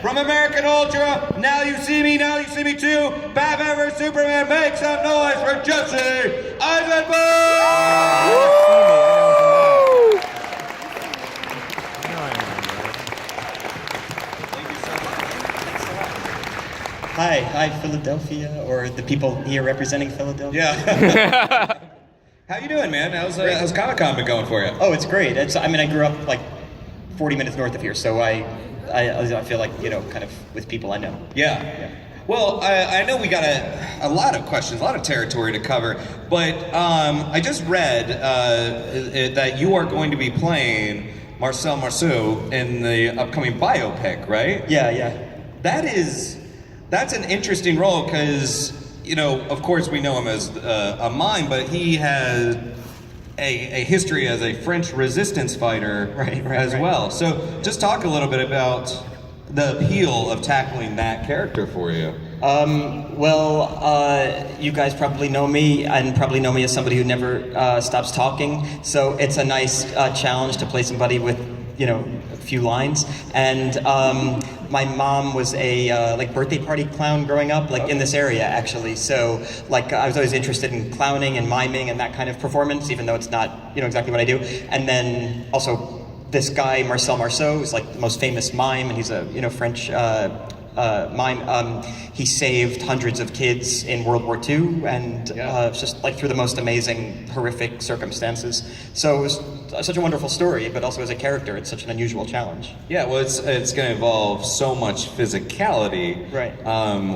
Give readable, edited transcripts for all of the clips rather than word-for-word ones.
From American Ultra, Now You See Me, Now You See Me Too, Batman vs Superman, make some noise for Jesse Eisenberg! Hi, Philadelphia, or the people here representing Philadelphia. Yeah. How you doing, man? How's Comic-Con been going for you? Oh, it's great. I grew up like 40 minutes north of here, so I feel like, kind of with people I know. Yeah. Well, I know we got a lot of questions, a lot of territory to cover, but I just read that you are going to be playing Marcel Marceau in the upcoming biopic, right? Yeah. That's an interesting role because, of course we know him as a mime, but he has a history as a French resistance fighter as well. So just talk a little bit about the appeal of tackling that character for you. You guys probably know me, and probably know me as somebody who never stops talking. So it's a nice challenge to play somebody with, a few lines. And my mom was a birthday party clown growing up, in this area actually. So I was always interested in clowning and miming and that kind of performance, even though it's not exactly what I do. And then also this guy Marcel Marceau is the most famous mime, and he's a French mime. He saved hundreds of kids in World War II, and just through the most amazing, horrific circumstances. So it was such a wonderful story, but also as a character, it's such an unusual challenge. Yeah, well, it's going to involve so much physicality. Right.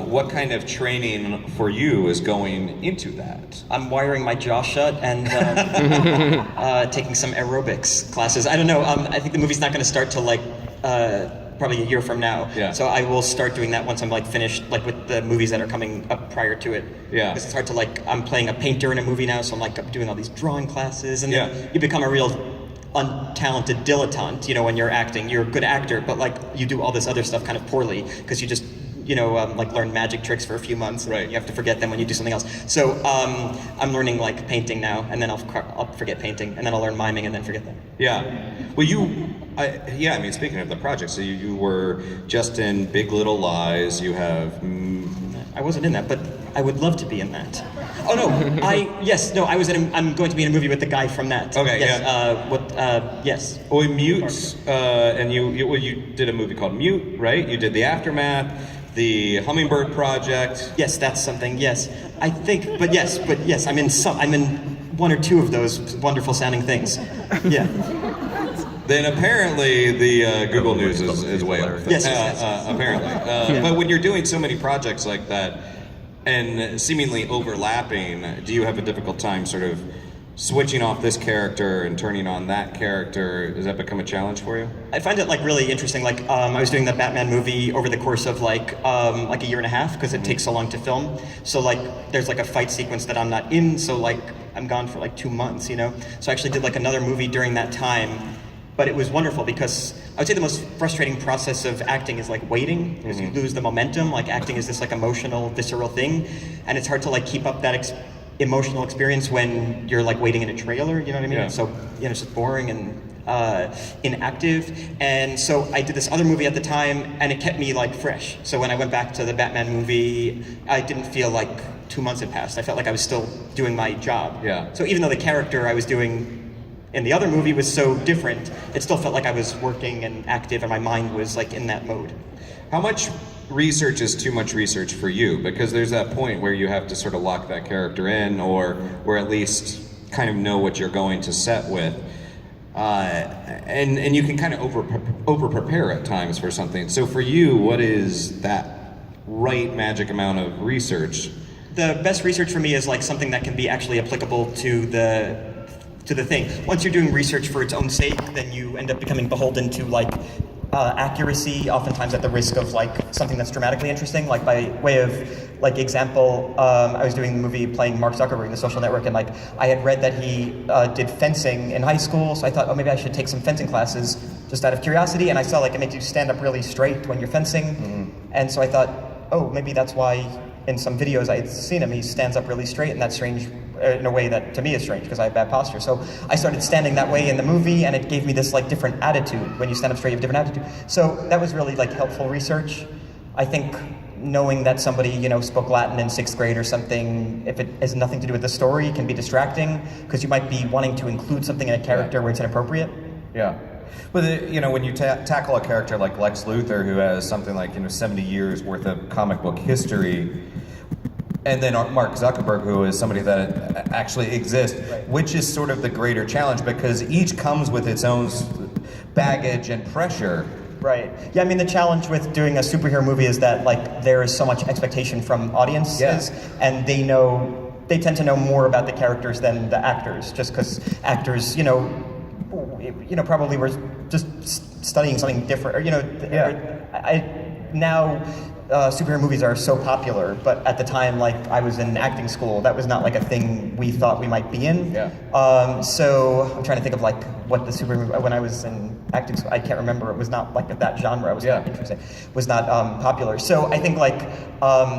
What kind of training for you is going into that? I'm wiring my jaw shut and taking some aerobics classes. I don't know. I think the movie's not going to start till probably a year from now. Yeah. So I will start doing that once I'm finished with the movies that are coming up prior to it. Yeah. Because it's hard to I'm playing a painter in a movie now, so I'm doing all these drawing classes, and then you become a real untalented dilettante, when you're acting. You're a good actor, but you do all this other stuff kind of poorly because you just learn magic tricks for a few months, and you have to forget them when you do something else. So I'm learning painting now, and then I'll forget painting, and then I'll learn miming, and then forget them. Yeah. Well, speaking of the project, so you were just in Big Little Lies. You have. I wasn't in that, but I would love to be in that. Oh no, I was in. I'm going to be in a movie with the guy from that. Okay. Yes. Yes. Oh, Mute, and you did a movie called Mute, right? You did The Aftermath. The Hummingbird Project. Yes, that's something. Yes, I think. But yes, I'm in one or two of those wonderful sounding things. Yeah. Then apparently the Google News is way up. Yes. Apparently. But when you're doing so many projects like that and seemingly overlapping, do you have a difficult time sort of switching off this character and turning on that character? Does that become a challenge for you? I find it really interesting. I was doing the Batman movie over the course of a year and a half because it takes so long to film. So there's a fight sequence that I'm not in. So I'm gone for 2 months. So I actually did another movie during that time. But it was wonderful because I would say the most frustrating process of acting is waiting, because you lose the momentum. Acting is this emotional, visceral thing, and it's hard to keep up that emotional experience when you're waiting in a trailer, you know what I mean? Yeah. So it's just boring and inactive. And so I did this other movie at the time, and it kept me fresh. So when I went back to the Batman movie, I didn't feel 2 months had passed. I felt like I was still doing my job. Yeah. So even though the character I was doing in the other movie was so different, it still felt like I was working and active, and my mind was in that mode. How much research is too much research for you? Because there's that point where you have to sort of lock that character in, or at least kind of know what you're going to set with. And you can kind of over prepare at times for something. So for you, what is that right magic amount of research? The best research for me is something that can be actually applicable to the thing. Once you're doing research for its own sake, then you end up becoming beholden to accuracy, oftentimes at the risk of something that's dramatically interesting. By way of example, I was doing the movie playing Mark Zuckerberg in The Social Network, and I had read that he did fencing in high school, so I thought, maybe I should take some fencing classes just out of curiosity, and I saw it makes you stand up really straight when you're fencing, and so I thought, maybe that's why in some videos I'd seen him, he stands up really straight, and that's strange in a way that to me is strange because I have bad posture. So I started standing that way in the movie, and it gave me this like different attitude. When you stand up straight, you have a different attitude. So that was really like helpful research. I think knowing that somebody, you know, spoke Latin in 6th grade or something, if it has nothing to do with the story, can be distracting because you might be wanting to include something in a character where it's inappropriate. Yeah. But you know, when you tackle a character like Lex Luthor, who has something like 70 years worth of comic book history, and then Mark Zuckerberg, who is somebody that actually exists, right. Which is sort of the greater challenge because each comes with its own baggage and pressure. Right. Yeah, I mean, the challenge with doing a superhero movie is that, like, there is so much expectation from audiences, and they tend to know more about the characters than the actors, just because actors, probably were just studying something different, or, now superhero movies are so popular, but at the time, like, I was in acting school, that was not like a thing we thought we might be in. Yeah. So I'm trying to think of like what the superhero, when I was in acting school, I can't rember, it was not like that genre, it was not interesting, was not popular. So I think like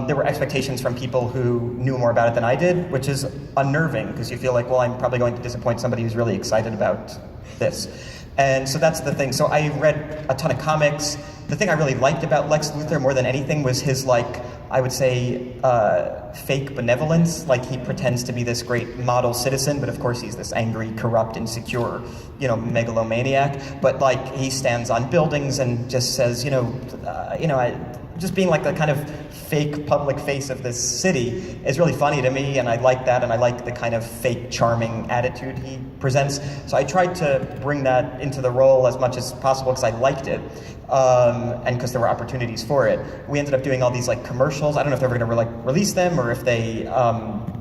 there were expectations from people who knew more about it than I did, which is unnerving, because you feel like, well, I'm probably going to disappoint somebody who's really excited about this. And so that's the thing. So I read a ton of comics. The thing I really liked about Lex Luthor more than anything was his, like, I would say, fake benevolence. Like, he pretends to be this great model citizen, but of course he's this angry, corrupt, insecure, megalomaniac. But, like, he stands on buildings and just says, just being like the kind of fake public face of this city is really funny to me, and I like that, and I like the kind of fake charming attitude he presents. So I tried to bring that into the role as much as possible because I liked it, and because there were opportunities for it. We ended up doing all these like commercials. I don't know if they were going to release them or if they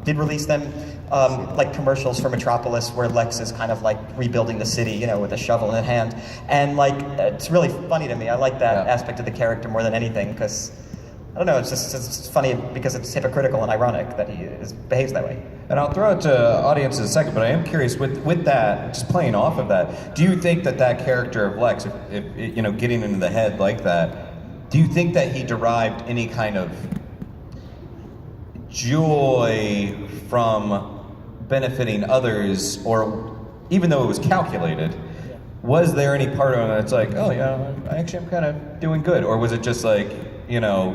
did release them. Like commercials for Metropolis where Lex is kind of like rebuilding the city, with a shovel in hand. And like, it's really funny to me. I like that aspect of the character more than anything because, I don't know, it's funny because it's hypocritical and ironic that he behaves that way. And I'll throw it to audience in a second, but I am curious, with that, just playing off of that, do you think that character of Lex, if getting into the head like that, do you think that he derived any kind of joy from benefiting others, or even though it was calculated, was there any part of him that's like, oh yeah, actually I'm kind of doing good, or was it just like,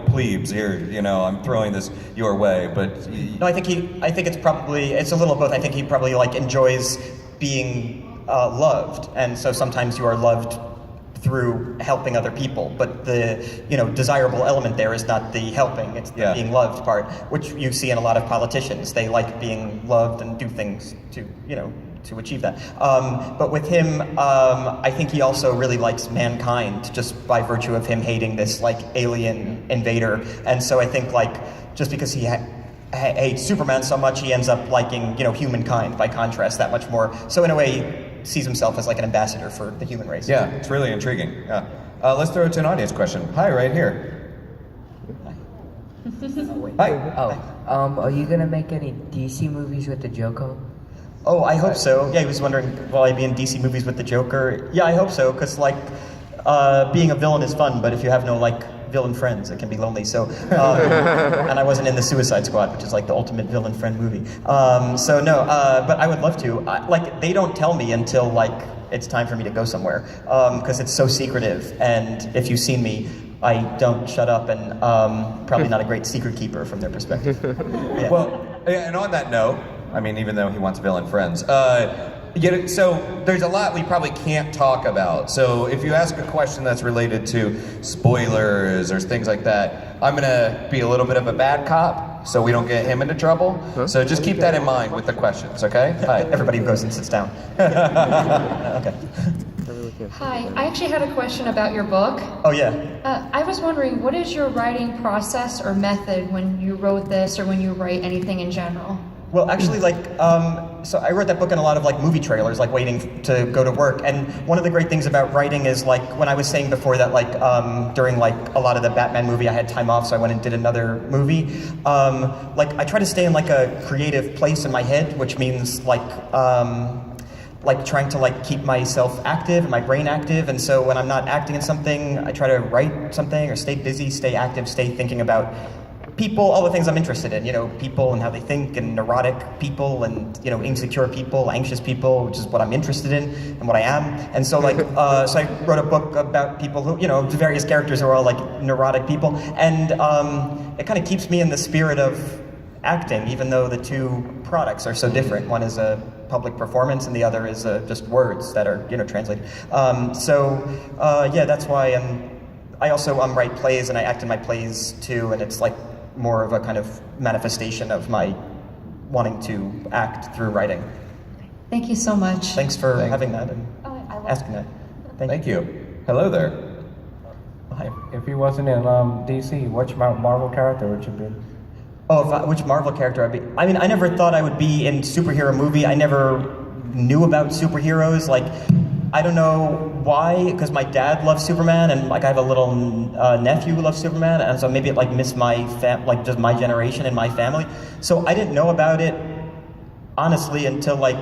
plebes here, I'm throwing this your way, but... No, I think it's a little of both. I think he probably like enjoys being loved, and so sometimes you are loved through helping other people, but the desirable element there is not the helping, it's the being loved part, which you see in a lot of politicians. They like being loved and do things to achieve that. But with him, I think he also really likes mankind just by virtue of him hating this like alien invader. And so I think like just because he hates Superman so much, he ends up liking humankind by contrast that much more. So in a way, sees himself as like an ambassador for the human race. Yeah, it's really intriguing. Yeah. Let's throw it to an audience question. Hi, right here. Hi. Are you gonna make any DC movies with the Joker? Oh, I hope so. Yeah, he was wondering, will I be in DC movies with the Joker? Yeah, I hope so, because like being a villain is fun, but if you have no like villain friends, it can be lonely. So, and I wasn't in the Suicide Squad, which is like the ultimate villain friend movie. So no, but I would love to. They don't tell me until like it's time for me to go somewhere, because it's so secretive. And if you've seen me, I don't shut up, and probably not a great secret keeper from their perspective. Yeah. Well, and on that note, I mean, even though he wants villain friends, so there's a lot we probably can't talk about. So if you ask a question that's related to spoilers or things like that, I'm gonna be a little bit of a bad cop, so we don't get him into trouble. Huh? So just keep that in mind with the questions, okay? Hi. Everybody goes and sits down. Okay. Hi, I actually had a question about your book. Oh yeah. I was wondering, what is your writing process or method when you wrote this or when you write anything in general? Well, actually, so I wrote that book in a lot of movie trailers, waiting to go to work. And one of the great things about writing is when I was saying before that during a lot of the Batman movie, I had time off, so I went and did another movie. I try to stay in a creative place in my head, which means trying to keep myself active and my brain active. And so when I'm not acting in something, I try to write something or stay busy, stay active, stay thinking about people, all the things I'm interested in, people and how they think, and neurotic people, and insecure people, anxious people, which is what I'm interested in and what I am. And so so I wrote a book about people who, various characters who are all like neurotic people, and it kind of keeps me in the spirit of acting, even though the two products are so different. One is a public performance, and the other is just words that are translated. That's why I also write plays, and I act in my plays too, and it's like more of a kind of manifestation of my wanting to act through writing. Thank you so much. Thanks for having that and I love asking that. Thank you. Hello there. Hi. If you wasn't in DC, which Marvel character would you be? Oh, which Marvel character I'd be? I mean, I never thought I would be in superhero movie. I never knew about superheroes. Like, I don't know why, because my dad loves Superman, and I have a little nephew who loves Superman, and so maybe it missed my just my generation and my family. So I didn't know about it honestly until I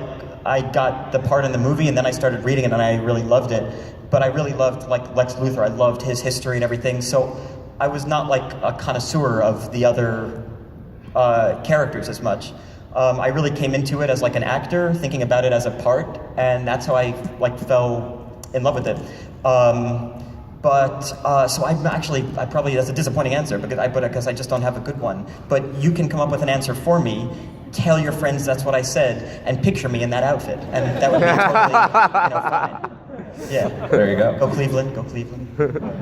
got the part in the movie, and then I started reading it, and I really loved it. But I really loved Lex Luthor. I loved his history and everything. So I was not a connoisseur of the other characters as much. I really came into it as an actor, thinking about it as a part, and that's how I fell in love with it. So I probably, that's a disappointing answer because I just don't have a good one. But you can come up with an answer for me. Tell your friends that's what I said, and picture me in that outfit, and that would be totally fine. Yeah. There you go. Go Cleveland. Go Cleveland.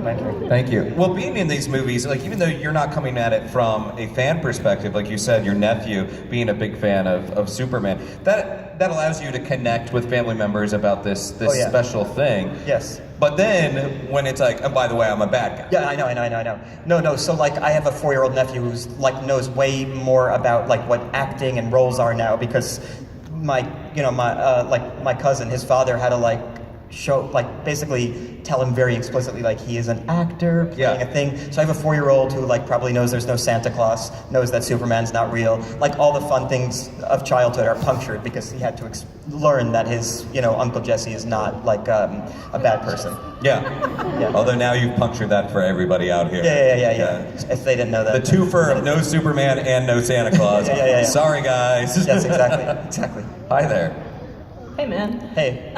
Thank you. Thank you. Well, being in these movies, even though you're not coming at it from a fan perspective, like you said, your nephew being a big fan of Superman, that allows you to connect with family members about this special thing. Yes. But then when it's and by the way, I'm a bad guy. Yeah, I know. No. So I have a 4-year-old nephew who's knows way more about what acting and roles are now, because my cousin, his father had to show basically tell him very explicitly he is an actor playing a thing. So I have a 4-year-old who probably knows there's no Santa Claus, knows that Superman's not real. All the fun things of childhood are punctured because he had to learn that his Uncle Jesse is not a bad person. Yeah. Although now you've punctured that for everybody out here. Yeah. If they didn't know that. The twofer of no Superman and no Santa Claus. Yeah. Sorry, guys. Yes, exactly. Hi there. Hey, man. Hey.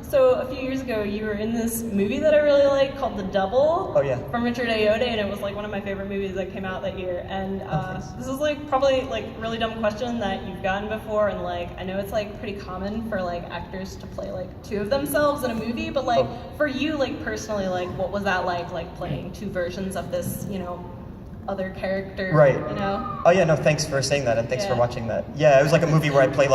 So a few years ago, you were in this movie that I really like called The Double. Oh, yeah. From Richard Ayoade, and it was one of my favorite movies that came out that year. And this is probably really dumb question that you've gotten before, and I know it's pretty common for actors to play two of themselves in a movie, but for you personally, what was that like playing two versions of this other character, right? Oh yeah, no, thanks for saying that, and thanks for watching that. Yeah, it was a movie where I play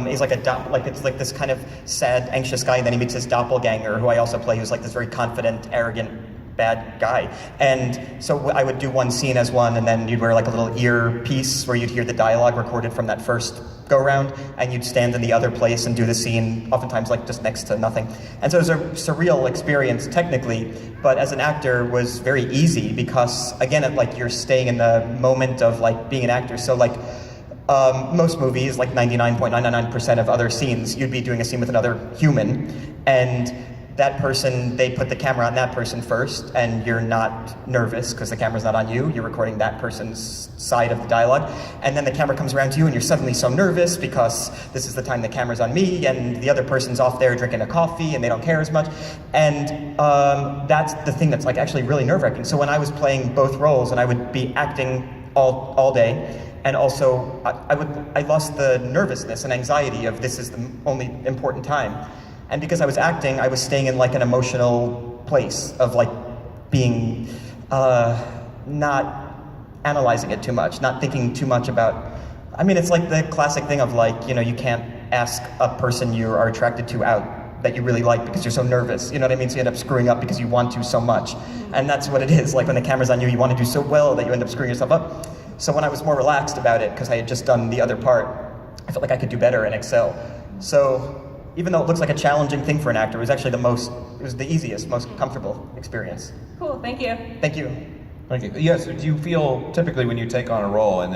he's it's this kind of sad, anxious guy, and then he meets his doppelganger, who I also play, who's this very confident, arrogant, bad guy. And so I would do one scene as one, and then you'd wear a little earpiece where you'd hear the dialogue recorded from that first go round, and you'd stand in the other place and do the scene, oftentimes just next to nothing. And so it was a surreal experience technically, but as an actor was very easy because again, you're staying in the moment of being an actor. So most movies, 99.999% of other scenes, you'd be doing a scene with another human, and that person, they put the camera on that person first, and you're not nervous because the camera's not on you. You're recording that person's side of the dialogue. And then the camera comes around to you, and you're suddenly so nervous because this is the time the camera's on me, and the other person's off there drinking a coffee, and they don't care as much. And that's the thing that's actually really nerve-wracking. So when I was playing both roles, and I would be acting all day, and also I lost the nervousness and anxiety of this is the only important time. And because I was acting, I was staying in an emotional place of being not analyzing it too much, not thinking too much about. I mean, it's the classic thing of you can't ask a person you are attracted to out that you really like because you're so nervous. You know what I mean? So you end up screwing up because you want to so much, and that's what it is. When the camera's on you, you want to do so well that you end up screwing yourself up. So when I was more relaxed about it, because I had just done the other part, I felt like I could do better and excel. So even though it looks like a challenging thing for an actor, it was actually it was the easiest, most comfortable experience. Cool, thank you. Thank you. Thank you. Yes, do you feel, typically when you take on a role and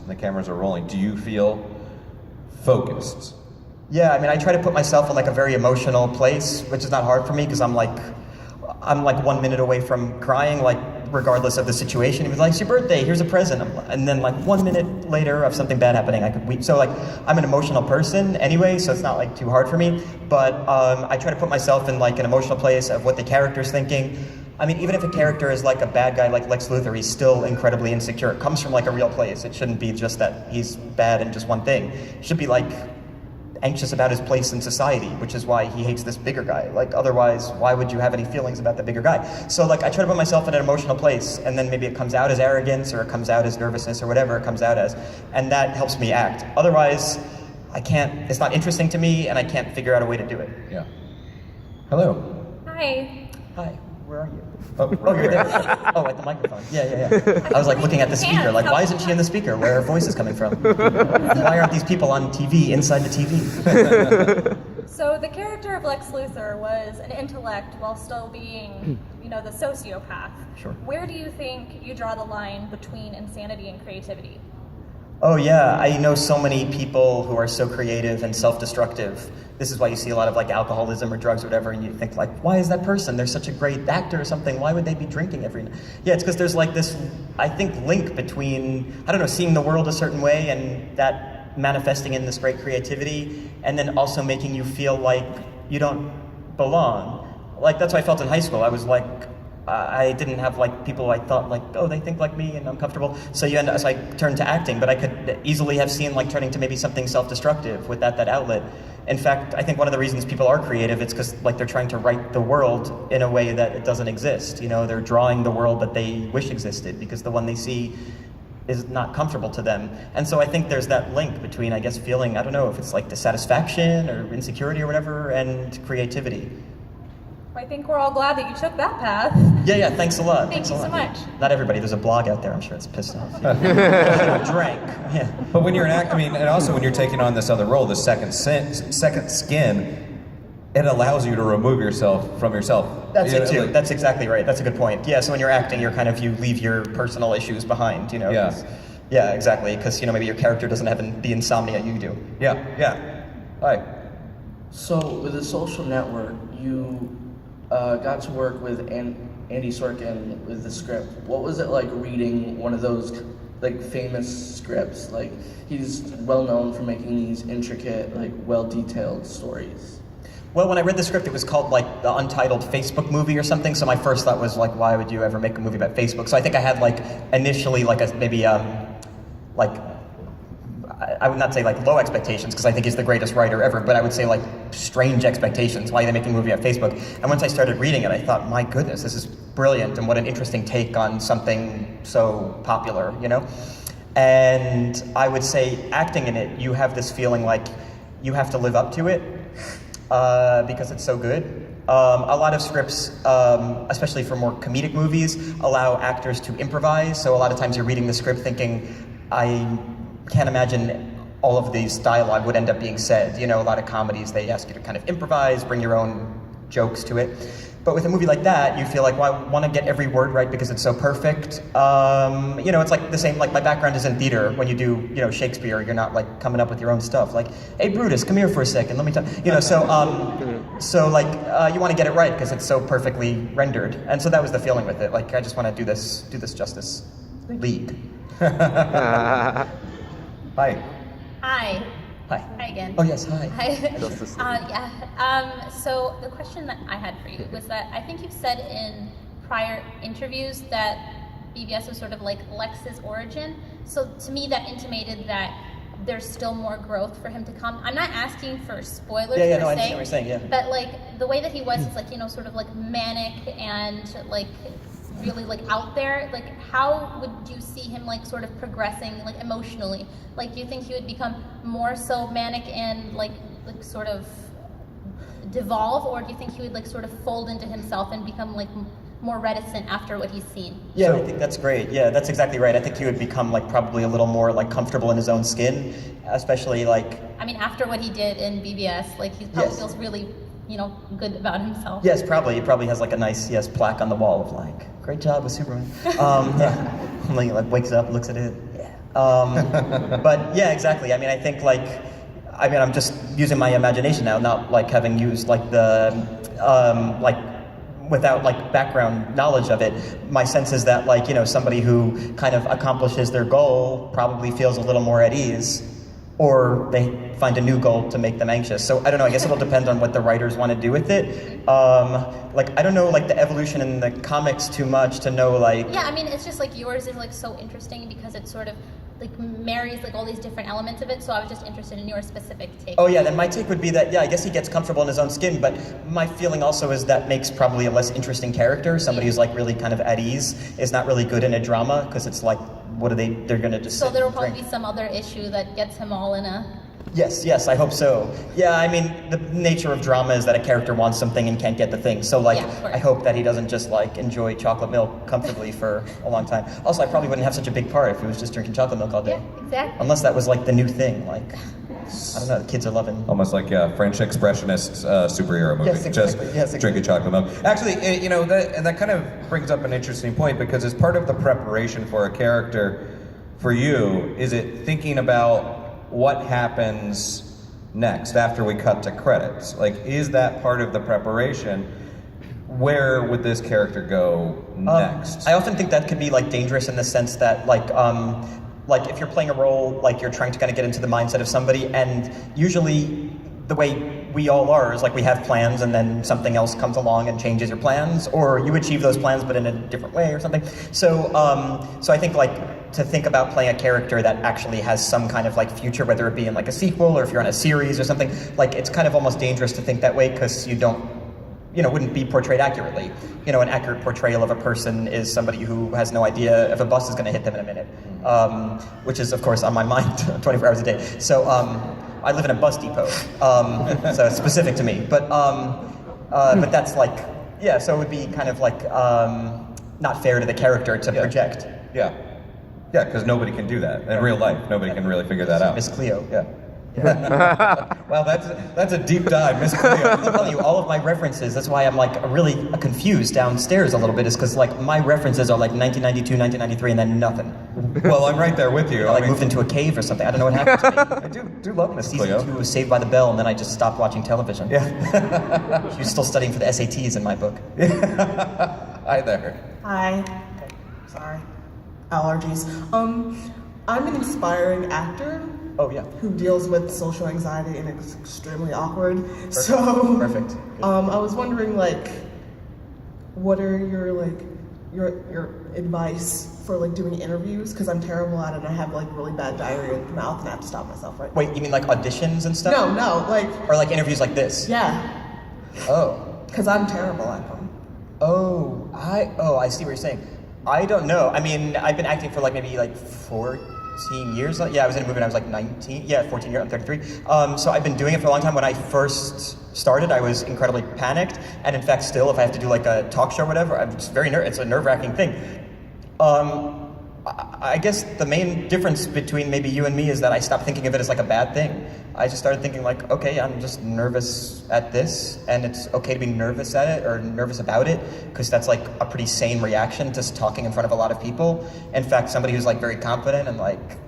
the cameras are rolling, do you feel focused? Yeah, I mean, I try to put myself in a very emotional place, which is not hard for me because I'm 1 minute away from crying. regardless of the situation. He was like, "It's your birthday, here's a present." And then like 1 minute later of something bad happening, I could weep. So like, I'm an emotional person anyway, so it's not like too hard for me. But I try to put myself in like an emotional place of what the character's thinking. I mean, even if a character is like a bad guy like Lex Luthor, he's still incredibly insecure. It comes from like a real place. It shouldn't be just that he's bad in just one thing. It should be like anxious about his place in society, which is why he hates this bigger guy. Like, otherwise, why would you have any feelings about the bigger guy? So like, I try to put myself in an emotional place, and then maybe it comes out as arrogance, or it comes out as nervousness, or whatever it comes out as, and that helps me act. Otherwise, I can't, it's not interesting to me, and I can't figure out a way to do it. Yeah. Hello. Hi. Hi, where are you? Oh, You're there. Oh, at the microphone. Yeah. I was like looking at the speaker, like, why isn't she in the speaker? Where are her voice is coming from? Why aren't these people on TV, inside the TV? So the character of Lex Luthor was an intellect while still being, the sociopath. Sure. Where do you think you draw the line between insanity and creativity? Oh yeah, I know so many people who are so creative and self-destructive. This is why you see a lot of like alcoholism or drugs or whatever, and you think like, why is that person? They're such a great actor or something. Why would they be drinking every night? Yeah, it's because there's like this, I think, link between, seeing the world a certain way and that manifesting in this great creativity, and then also making you feel like you don't belong. Like, that's what I felt in high school. I was like, I didn't have like people I thought like, oh, they think like me and I'm comfortable. So I turned to acting, but I could easily have seen like turning to maybe something self-destructive with that outlet. In fact, I think one of the reasons people are creative, it's because like they're trying to write the world in a way that it doesn't exist. They're drawing the world that they wish existed because the one they see is not comfortable to them. And so I think there's that link between, I guess, feeling, I don't know if it's like dissatisfaction or insecurity or whatever, and creativity. I think we're all glad that you took that path. Yeah, thanks a lot. Thank you so much. Not everybody, there's a blog out there, I'm sure it's pissed off. Drank, yeah. But when you're an actor, and also when you're taking on this other role, the second skin, it allows you to remove yourself from yourself. That's it too. That's exactly right. That's a good point. Yeah. So when you're acting, you leave your personal issues behind. Yeah. Yeah, exactly. Because maybe your character doesn't have the insomnia you do. Yeah. Hi. So with The Social Network, you got to work with Andy Sorkin with the script. What was it like reading one of those like famous scripts? Like, he's well known for making these intricate, like well-detailed stories. Well, when I read the script, it was called like the Untitled Facebook Movie or something. So my first thought was like, why would you ever make a movie about Facebook? So I think I had like initially like I would not say like low expectations, because I think he's the greatest writer ever, but I would say like strange expectations. Why are they making a movie about Facebook? And once I started reading it, I thought, my goodness, this is brilliant, and what an interesting take on something so popular, And I would say acting in it, you have this feeling like you have to live up to it because it's so good. A lot of scripts, especially for more comedic movies, allow actors to improvise. So a lot of times you're reading the script thinking, I can't imagine all of these dialogue would end up being said. A lot of comedies, they ask you to kind of improvise, bring your own jokes to it. But with a movie like that, you feel like, well, I want to get every word right because it's so perfect. It's like the same, like my background is in theater. When you do, Shakespeare, you're not like coming up with your own stuff. Like, hey, Brutus, come here for a second, let me talk. So you want to get it right because it's so perfectly rendered. And so that was the feeling with it. Like, I just want to do this justice. League. Hi. Hi. Hi. Hi again. Oh yes, hi. Hi. So the question that I had for you was that I think you've said in prior interviews that BVS was sort of like Lex's origin. So to me, that intimated that there's still more growth for him to come. I'm not asking for spoilers. I understand what you're saying. Yeah. But like the way that he was is like sort of like manic and like really like out there. Like, how would you see him like sort of progressing like emotionally? Like, do you think he would become more so manic and like sort of devolve, or do you think he would like sort of fold into himself and become like more reticent after what he's seen? Yeah, I think that's great. Yeah, that's exactly right. I think he would become like probably a little more like comfortable in his own skin, especially like. I mean, after what he did in BBS, like he probably feels really, good about himself. Yes, probably. He probably has like a nice plaque on the wall of like, great job with Superman. Like wakes up, looks at it. Yeah. But yeah, exactly. I mean, I think I'm just using my imagination now, not like having used like the without like background knowledge of it, my sense is that like, you know, somebody who kind of accomplishes their goal probably feels a little more at ease, or they find a new goal to make them anxious. So I don't know, I guess it'll depend on what the writers want to do with it. Like, I don't know like the evolution in the comics too much to know like... Yeah, I mean, it's just like yours is like so interesting because it sort of like marries like all these different elements of it, so I was just interested in your specific take. Oh yeah, then my take would be that, yeah, I guess he gets comfortable in his own skin, but my feeling also is that makes probably a less interesting character. Somebody who's like really kind of at ease is not really good in a drama, because it's like, what are they're gonna just So sit there will and probably drink. be some other issue that gets him all in a... Yes, I hope so. Yeah, I mean, the nature of drama is that a character wants something and can't get the thing. So, like, Yeah, of course. I hope that he doesn't just, like, enjoy chocolate milk comfortably for a long time. Also, I probably wouldn't have such a big part if he was just drinking chocolate milk all day. Yeah, exactly. Unless that was, like, the new thing. Like, I don't know, the kids are loving... Almost like a French expressionist superhero movie. Yes, exactly. Just drinking chocolate milk. Actually, you know, that kind of brings up an interesting point, because as part of the preparation for a character, for you, is it thinking about what happens next after we cut to credits? Like, is that part of the preparation? Where would this character go next? I often think that could be like dangerous in the sense that like if you're playing a role, like you're trying to kind of get into the mindset of somebody, and usually the way we all are is like we have plans and then something else comes along and changes your plans, or you achieve those plans but in a different way or something. So so I think like to think about playing a character that actually has some kind of like future, whether it be in like a sequel or if you're on a series or something, like it's kind of almost dangerous to think that way, because you don't, you know, wouldn't be portrayed accurately. You know, an accurate portrayal of a person is somebody who has no idea if a bus is going to hit them in a minute, which is of course on my mind 24 hours a day. So I live in a bus depot, so it's specific to me. But that's like, yeah, so it would be kind of like not fair to the character to project. Yeah, because nobody can do that in real life. Nobody can really figure that out. Miss Cleo. Yeah. Wow, that's a deep dive, Miss Cleo. I'm telling you, all of my references, that's why I'm like really confused downstairs a little bit, is because like my references are like 1992, 1993, and then nothing. Well, I'm right there with you. I like moved into a cave or something. I don't know what happened to me. I do love Miss Season Cleo. 2 was Saved by the Bell, and then I just stopped watching television. Yeah. She was still studying for the SATs in my book. Hi there. Hi. Sorry. Allergies. I'm an inspiring actor. Oh yeah. Who deals with social anxiety and is extremely awkward. So Perfect. I was wondering, like, what are your advice for like doing interviews? Because I'm terrible at it. I have like really bad diarrhea in the mouth, and I have to stop myself right now. Wait, you mean like auditions and stuff? No, like, Or like interviews like this? yeah, Oh. because I'm terrible at them. Oh, I see what you're saying. I don't know. I mean, I've been acting for like maybe like 14 years. Yeah, I was in a movie when I was like 19. Yeah, 14 years. I'm 33. So I've been doing it for a long time. When I first started, I was incredibly panicked, and in fact, still, if I have to do like a talk show or whatever, I'm just very nervous. It's a nerve-wracking thing. I guess the main difference between maybe you and me is that I stopped thinking of it as like a bad thing. I just started thinking like, okay, I'm just nervous at this, and it's okay to be nervous at it or nervous about it, because that's like a pretty sane reaction to talking in front of a lot of people. In fact, somebody who's like very confident and like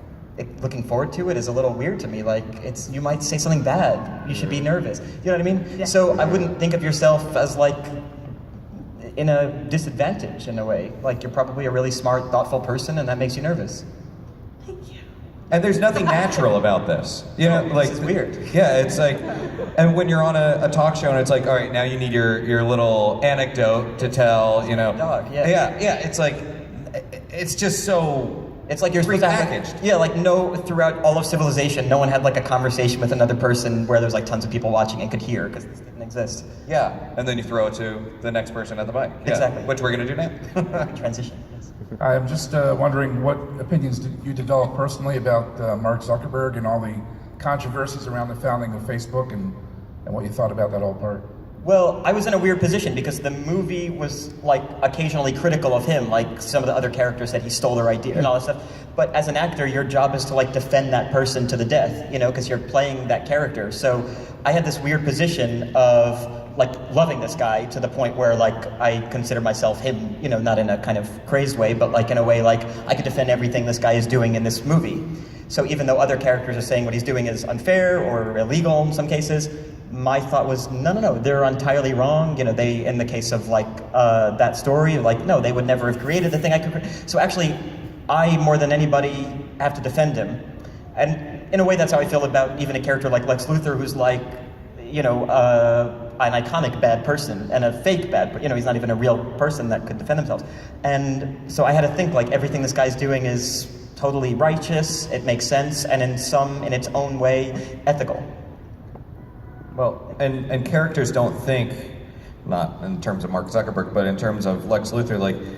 looking forward to it is a little weird to me. Like, it's, you might say something bad, you should be nervous. You know what I mean? Yeah. So I wouldn't think of yourself as like in a disadvantage in a way. Like, you're probably a really smart, thoughtful person, and that makes you nervous. Thank you. And there's nothing natural about this. You know, like, This is weird. Yeah, it's like, and when you're on a talk show and it's like, all right, now you need your little anecdote to tell, you know. Dog, yeah. Yeah, it's like, it's just so. It's like you're supposed to have, prepackaged. yeah, like throughout all of civilization, no one had like a conversation with another person where there's like tons of people watching and could hear, because this didn't exist. Yeah, and then you throw it to the next person at the mic. Yeah, Exactly. Which we're gonna do now. Transition, yes. I'm just wondering what opinions did you develop personally about Mark Zuckerberg and all the controversies around the founding of Facebook, and what you thought about that whole part? Well, I was in a weird position because the movie was like occasionally critical of him, like some of the other characters said he stole their idea and all that stuff. But as an actor, your job is to like defend that person to the death, you know, because you're playing that character. So I had this weird position of like loving this guy to the point where like I consider myself him, you know, not in a kind of crazed way, but like in a way like I could defend everything this guy is doing in this movie. So even though other characters are saying what he's doing is unfair or illegal in some cases, my thought was, no, they're entirely wrong. They, in the case of that story, no, they would never have created the thing I could. So actually, I more than anybody have to defend him, and in a way, that's how I feel about even a character like Lex Luthor, who's an iconic bad person and a fake bad. He's not even a real person that could defend themselves. And so I had to think everything this guy's doing is totally righteous. It makes sense, and in its own way, ethical. Well, and characters don't think, not in terms of Mark Zuckerberg, but in terms of Lex Luthor,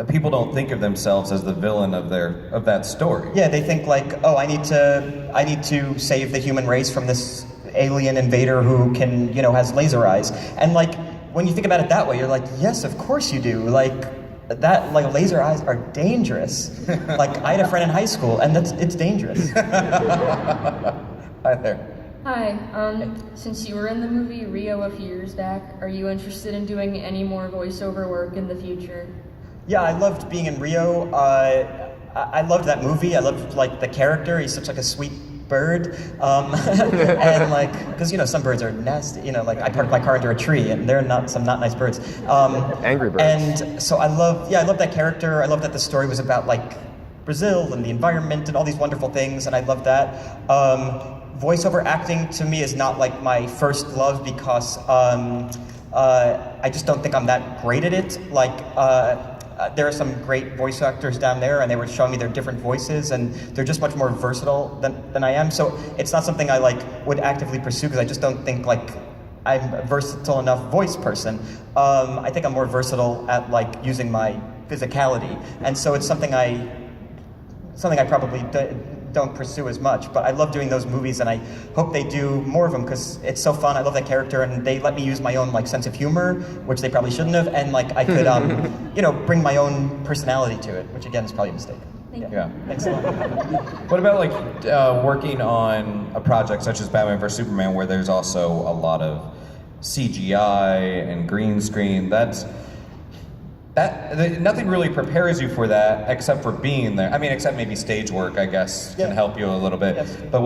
people don't think of themselves as the villain of that story. Yeah, they think oh, I need to save the human race from this alien invader who can, has laser eyes. And when you think about it that way, you're yes, of course you do. Laser eyes are dangerous. I had a friend in high school, and it's dangerous. Hi there. Hi, since you were in the movie Rio a few years back, are you interested in doing any more voiceover work in the future? Yeah, I loved being in Rio. I loved that movie. I loved the character. He's such a sweet bird, and because some birds are nasty. I parked my car under a tree, and they're not nice birds. Angry birds. And so I love that character. I love that the story was about Brazil and the environment and all these wonderful things, and I love that. Voiceover acting to me is not my first love because I just don't think I'm that great at it. There are some great voice actors down there, and they were showing me their different voices, and they're just much more versatile than I am. So it's not something I would actively pursue because I just don't think I'm a versatile enough voice person. I think I'm more versatile at using my physicality, and so it's something I probably don't pursue as much. But I love doing those movies, and I hope they do more of them because it's so fun. I love that character, and they let me use my own sense of humor, which they probably shouldn't have, and I could bring my own personality to it, which again is probably a mistake. Yeah. Thanks a lot. What about working on a project such as Batman vs Superman, where there's also a lot of CGI and green screen? Nothing really prepares you for that except for being there. I mean, except maybe stage work, I guess, can help you a little bit. Yes. But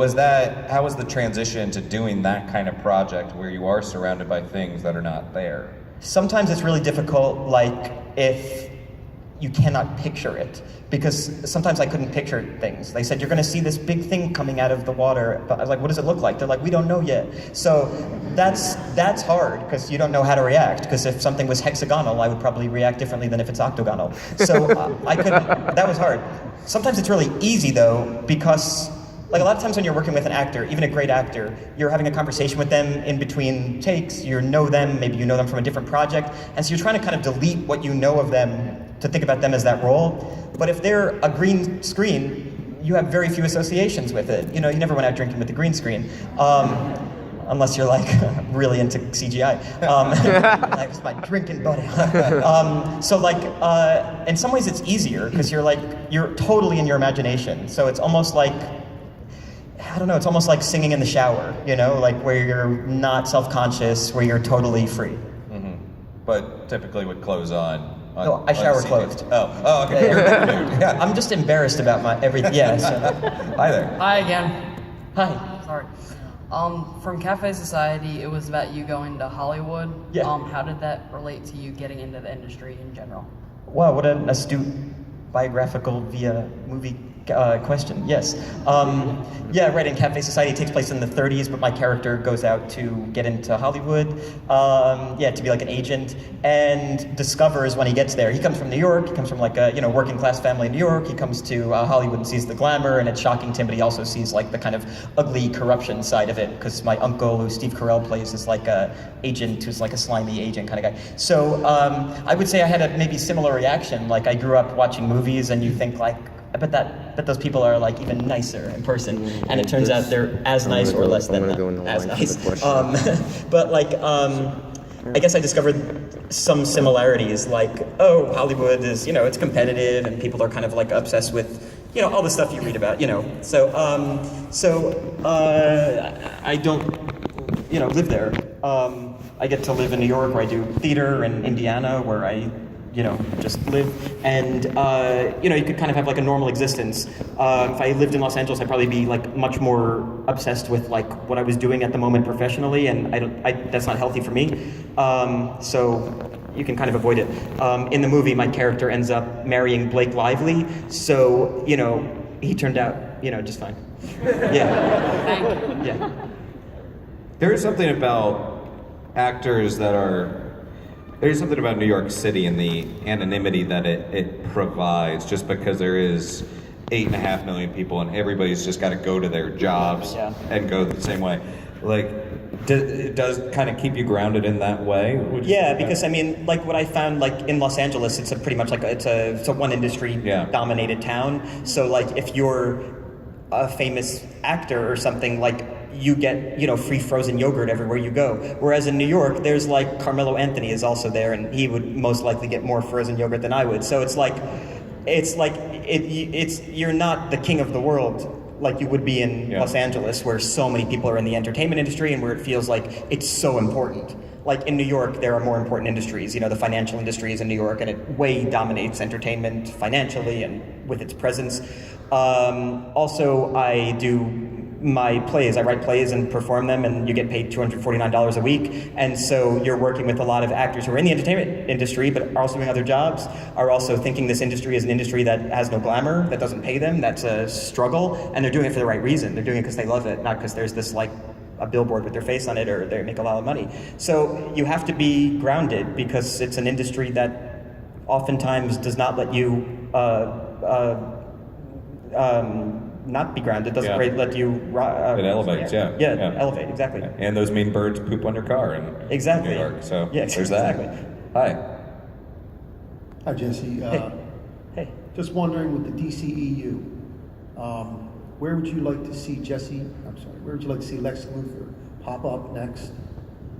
how was the transition to doing that kind of project where you are surrounded by things that are not there? Sometimes it's really difficult, if you cannot picture it, because sometimes I couldn't picture things. They said, you're going to see this big thing coming out of the water, but I was what does it look like? They're we don't know yet. So that's hard, because you don't know how to react, because if something was hexagonal, I would probably react differently than if it's octagonal. So that was hard. Sometimes it's really easy, though, because a lot of times when you're working with an actor, even a great actor, you're having a conversation with them in between takes, maybe you know them from a different project, and so you're trying to kind of delete what you know of them to think about them as that role. But if they're a green screen, you have very few associations with it. You never went out drinking with the green screen. Unless you're really into CGI. That's my drinking buddy. In some ways it's easier because you're totally in your imagination. So it's almost it's almost like singing in the shower, where you're not self-conscious, where you're totally free. Mm-hmm. But typically with clothes on. No, I shower clothed. Oh, okay. Yeah. I'm just embarrassed about my everything. Yeah. So. Hi there. Hi again. Hi. Sorry. From Cafe Society, it was about you going to Hollywood. Yeah. How did that relate to you getting into the industry in general? Wow, what an astute biographical via movie question. Yes. Right, in Cafe Society, it takes place in the 30s, but my character goes out to get into Hollywood, to be an agent, and discovers when he gets there. He comes from New York, he comes from a working class family in New York, he comes to Hollywood and sees the glamour, and it's shocking to him, but he also sees the kind of ugly corruption side of it, because my uncle, who Steve Carell plays, is a agent who's a slimy agent kind of guy. So I would say I had a maybe similar reaction. I grew up watching movies, and you think I bet those people are even nicer in person, and it turns out they're as nice or less than as nice. But I guess I discovered some similarities. Hollywood is it's competitive, and people are kind of obsessed with all the stuff you read about. So I don't live there. I get to live in New York, where I do theater, and Indiana, where I just live. And, you could kind of have like a normal existence. If I lived in Los Angeles, I'd probably be like much more obsessed with like what I was doing at the moment professionally, and that's not healthy for me. So you can kind of avoid it. In the movie, my character ends up marrying Blake Lively, so, he turned out, just fine. Yeah. Yeah. There is something about actors there's something about New York City and the anonymity that it provides, just because there is 8.5 million people and everybody's just got to go to their jobs and go the same way. Like, it does kind of keep you grounded in that way? Yeah, because I mean, like what I found, like in Los Angeles, it's pretty much like it's a one industry dominated town. So like if you're a famous actor or something, like you get free frozen yogurt everywhere you go. Whereas in New York, there's like Carmelo Anthony is also there, and he would most likely get more frozen yogurt than I would. So it's you're not the king of the world like you would be in Los Angeles, where so many people are in the entertainment industry and where it feels like it's so important. Like in New York, there are more important industries. The financial industry is in New York, and it way dominates entertainment financially and with its presence. Also, I do my plays. I write plays and perform them, and you get paid $249 a week. And so you're working with a lot of actors who are in the entertainment industry, but are also doing other jobs, are also thinking this industry is an industry that has no glamour, that doesn't pay them, that's a struggle, and they're doing it for the right reason. They're doing it because they love it, not because there's this like a billboard with their face on it or they make a lot of money. So you have to be grounded, because it's an industry that oftentimes does not let you not be grounded. Doesn't let you. It elevates, elevate, exactly. And those mean birds poop on your car in New York. So there's that. Exactly. Hi. Hi, Jesse. Hey. Just wondering, with the DCEU, where would you like to see where would you like to see Lex Luthor pop up next?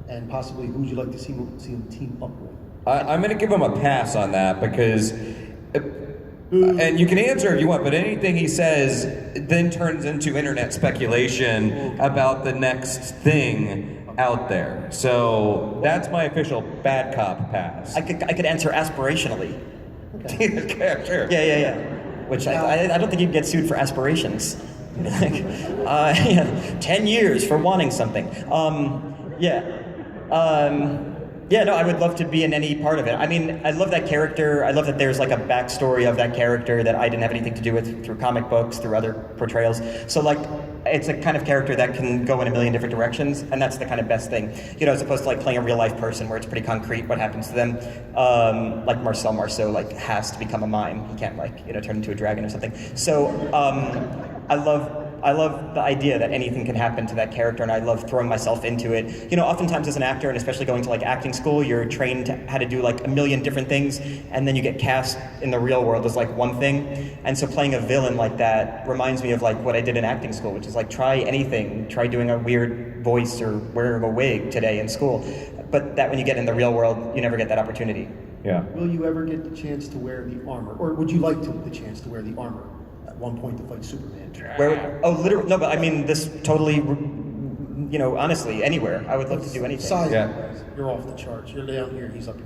And possibly who would you like to see him team up with? I'm going to give him a pass on that, because... and you can answer if you want, but anything he says then turns into internet speculation about the next thing out there. So that's my official bad cop pass. I could answer aspirationally. Okay, sure. Yeah. Which I don't think you'd get sued for aspirations. 10 years for wanting something. I would love to be in any part of it. I mean, I love that character. I love that there's like a backstory of that character that I didn't have anything to do with through comic books, through other portrayals. So like, it's a kind of character that can go in a million different directions, and that's the kind of best thing. As opposed to like playing a real life person where it's pretty concrete what happens to them. Like Marcel Marceau has to become a mime. He can't turn into a dragon or something. So I love the idea that anything can happen to that character, and I love throwing myself into it. Oftentimes as an actor, and especially going to like acting school, you're trained how to do like a million different things, and then you get cast in the real world as like one thing. And so playing a villain like that reminds me of like what I did in acting school, which is like try anything, try doing a weird voice or wearing a wig today in school. But that when you get in the real world, you never get that opportunity. Yeah. Will you ever get the chance to wear the armor, or would you like the chance to wear the armor at one point to fight Superman? Literally, no, but I mean this totally, honestly, anywhere. I would love to do anything. Size-wise, you're off the charts. You're down here, he's up here.